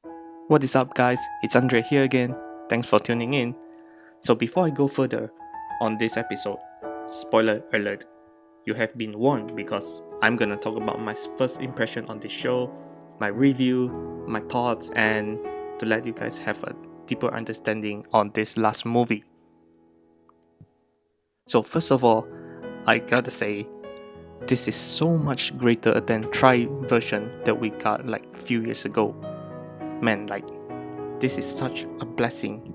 What is up, guys? It's Andre here again. Thanks for tuning in. So, before I go further on this episode, spoiler alert, you have been warned because I'm gonna talk about my first impression on this show, my review, my thoughts, and to let you guys have a deeper understanding on this last movie. So, first of all, I gotta say, this is so much greater than Try version that we got like a few years ago. Man, this is such a blessing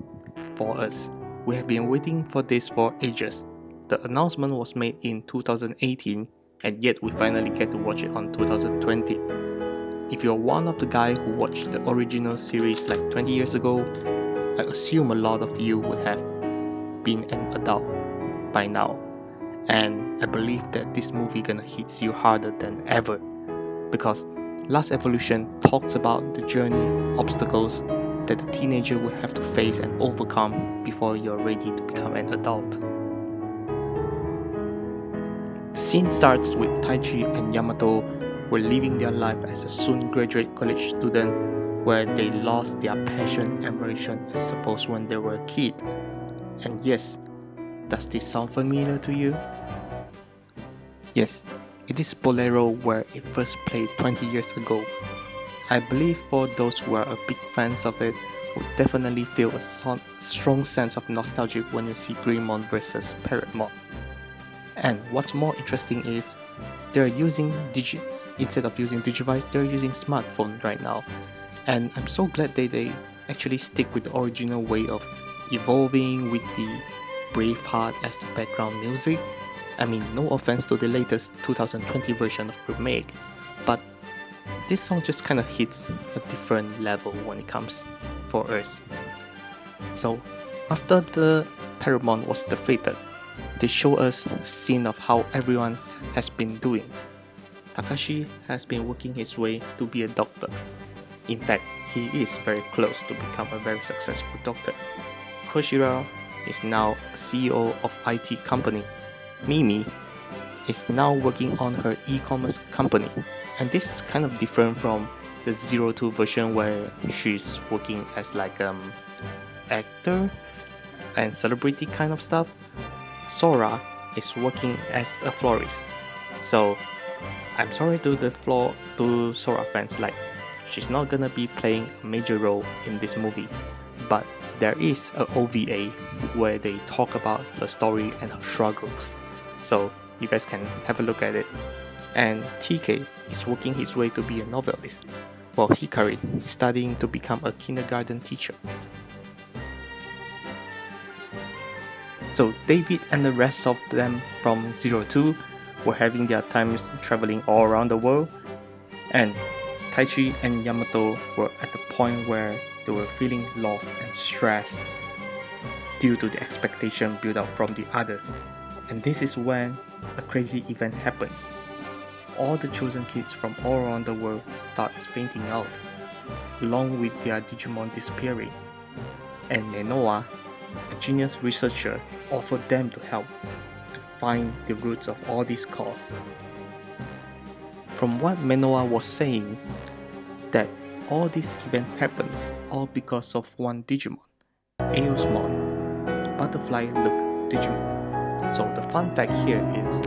for us. We have been waiting for this for ages. The announcement was made in 2018, and yet we finally get to watch it on 2020. If you're one of the guys who watched the original series like 20 years ago, I assume a lot of you would have been an adult by now. And I believe that this movie gonna hit you harder than ever, because Last Evolution talks about the journey, obstacles that the teenager will have to face and overcome before you're ready to become an adult. Scene starts with Taichi and Yamato were living their life as a soon graduate college student, where they lost their passion and admiration as supposed when they were a kid. And yes, does this sound familiar to you? Yes, it is Bolero where it first played 20 years ago. I believe for those who are a big fans of it will definitely feel a strong sense of nostalgia when you see Greymon versus Parrotmon. And what's more interesting is they're using instead of using Digivice, they're using smartphone right now. And I'm so glad that they actually stick with the original way of evolving with the Braveheart as the background music. I mean, no offense to the latest 2020 version of Remake, but this song just kind of hits a different level when it comes for us. So, after the Paramount was defeated, they show us a scene of how everyone has been doing. Takashi has been working his way to be a doctor. In fact, he is very close to become a very successful doctor. Koshira is now a CEO of IT company. Mimi is now working on her e-commerce company, and this is kind of different from the 02 version where she's working as like actor and celebrity kind of stuff. Sora is working as a florist. So I'm sorry to to Sora fans, like she's not gonna be playing a major role in this movie, but there is a OVA where they talk about her story and her struggles. So you guys can have a look at it. And TK is working his way to be a novelist, while Hikari is studying to become a kindergarten teacher. So David and the rest of them from 02 were having their times traveling all around the world, and Taichi and Yamato were at the point where they were feeling lost and stressed due to the expectation built up from the others. And this is when a crazy event happens. All the chosen kids from all around the world starts fainting out, along with their Digimon disappearing. And Menoa, a genius researcher, offered them to help and find the roots of all these causes. From what Menoa was saying, that all this event happens all because of one Digimon, Eosmon, a butterfly-look Digimon. So the fun fact here is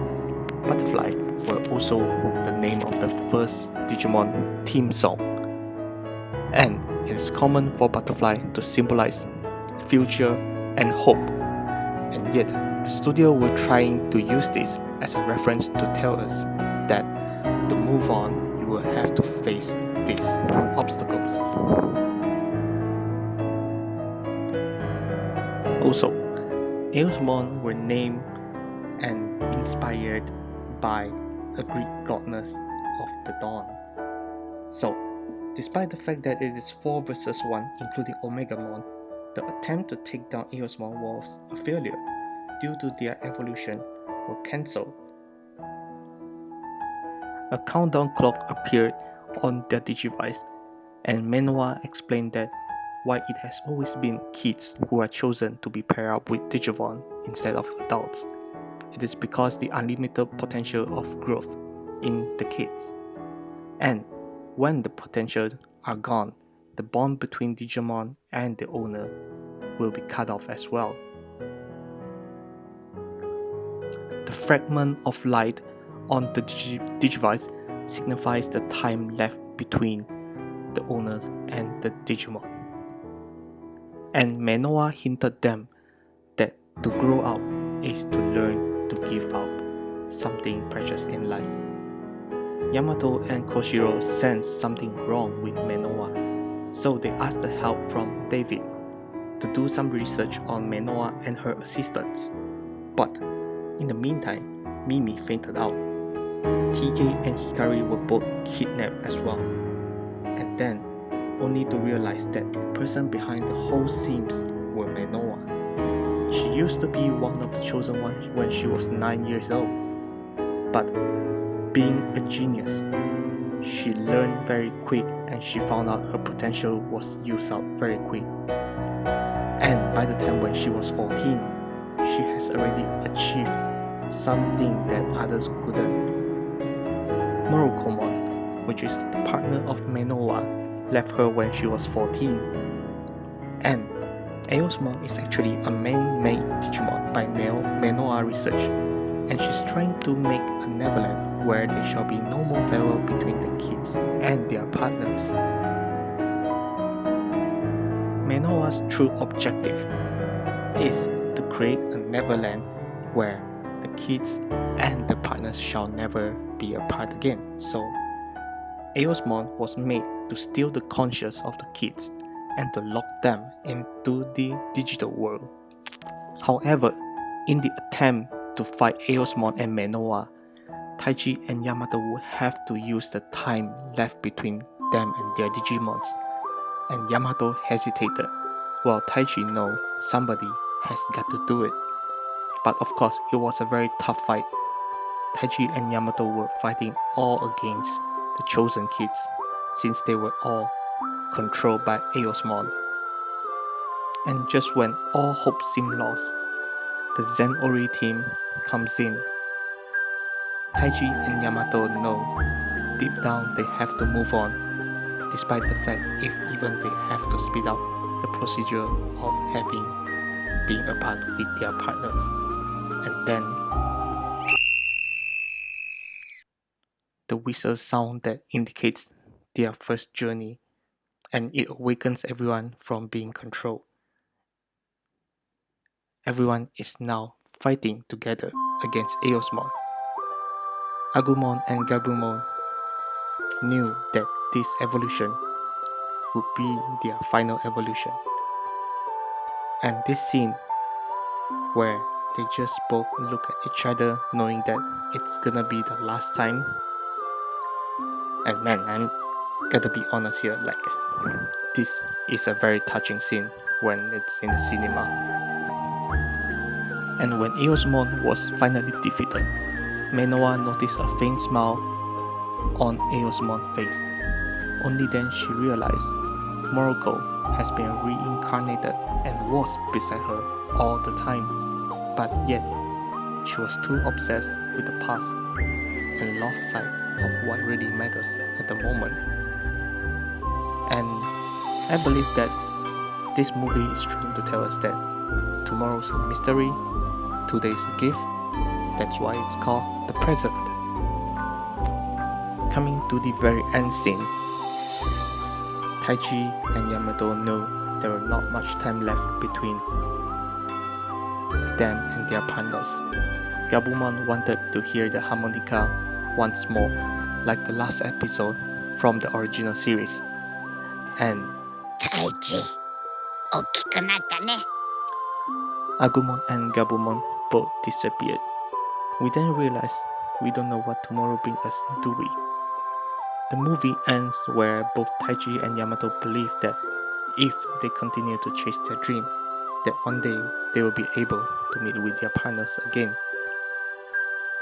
Butterfly were also the name of the first Digimon theme song. And it is common for Butterfly to symbolize future and hope. And yet, the studio were trying to use this as a reference to tell us that to move on, you will have to face these obstacles. Also, Eosmon were named and inspired by a Greek goddess of the dawn. So, despite the fact that it is 4 versus 1 including Omegamon, the attempt to take down Eosmon was a failure due to their evolution were cancelled. A countdown clock appeared on their Digivice, and Menoa explained that why it has always been kids who are chosen to be paired up with Digimon instead of adults. It is because the unlimited potential of growth in the kids. And when the potential are gone, the bond between Digimon and the owner will be cut off as well. The fragment of light on the Digivice signifies the time left between the owner and the Digimon. And Manoa hinted them that to grow up is to learn to give up something precious in life. Yamato and Koshiro sensed something wrong with Manoa, so they asked the help from David to do some research on Manoa and her assistants. But in the meantime, Mimi fainted out. TK and Hikari were both kidnapped as well, and then only to realize that the person behind the whole scenes were Manoa. She used to be one of the chosen ones when she was 9 years old, but being a genius, she learned very quick and she found out her potential was used up very quick. And by the time when she was 14, she has already achieved something that others couldn't. Morokomon, which is the partner of Manoa, left her when she was 14. And Aosmon is actually a man-made Digimon by Manoa Research, and she's trying to make a Neverland where there shall be no more farewell between the kids and their partners. Manoa's true objective is to create a Neverland where the kids and the partners shall never be apart again. So Aosmon was made to steal the conscience of the kids and to lock them into the digital world. However, in the attempt to fight Aosmon and Manoa, Taichi and Yamato would have to use the time left between them and their Digimons, and Yamato hesitated, while Taichi knew somebody has got to do it. But of course, it was a very tough fight. Taichi and Yamato were fighting all against the chosen kids, since they were all controlled by Aosmon. And just when all hope seemed lost, the Zen-Ori team comes in. Taichi and Yamato know deep down they have to move on, despite the fact if even they have to speed up the procedure of being apart with their partners. And then the whistle sound that indicates their first journey, and it awakens everyone from being controlled. Everyone is now fighting together against Aosmon. Agumon and Gabumon knew that this evolution would be their final evolution. And this scene where they just both look at each other knowing that it's gonna be the last time. And man, I'm gonna be honest here, like, this is a very touching scene when it's in the cinema. And when Aosmon was finally defeated, Manoa noticed a faint smile on Aosmon's face. Only then she realized Moroko has been reincarnated and was beside her all the time. But yet, she was too obsessed with the past and lost sight of what really matters at the moment. And I believe that this movie is trying to tell us that tomorrow's a mystery, today's a gift. That's why it's called the present. Coming to the very end scene, Taichi and Yamato know there was not much time left between them and their partners. Gabumon wanted to hear the harmonica once more, like the last episode from the original series. And Taichi, 大きくなったね. Agumon and Gabumon both disappeared. We then realized we don't know what tomorrow brings us, do we? The movie ends where both Taichi and Yamato believe that if they continue to chase their dream, that one day they will be able to meet with their partners again.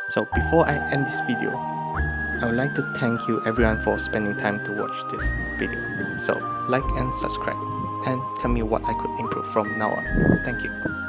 So before I end this video, I would like to thank you everyone for spending time to watch this video. So like and subscribe and tell me what I could improve from now on. Thank you.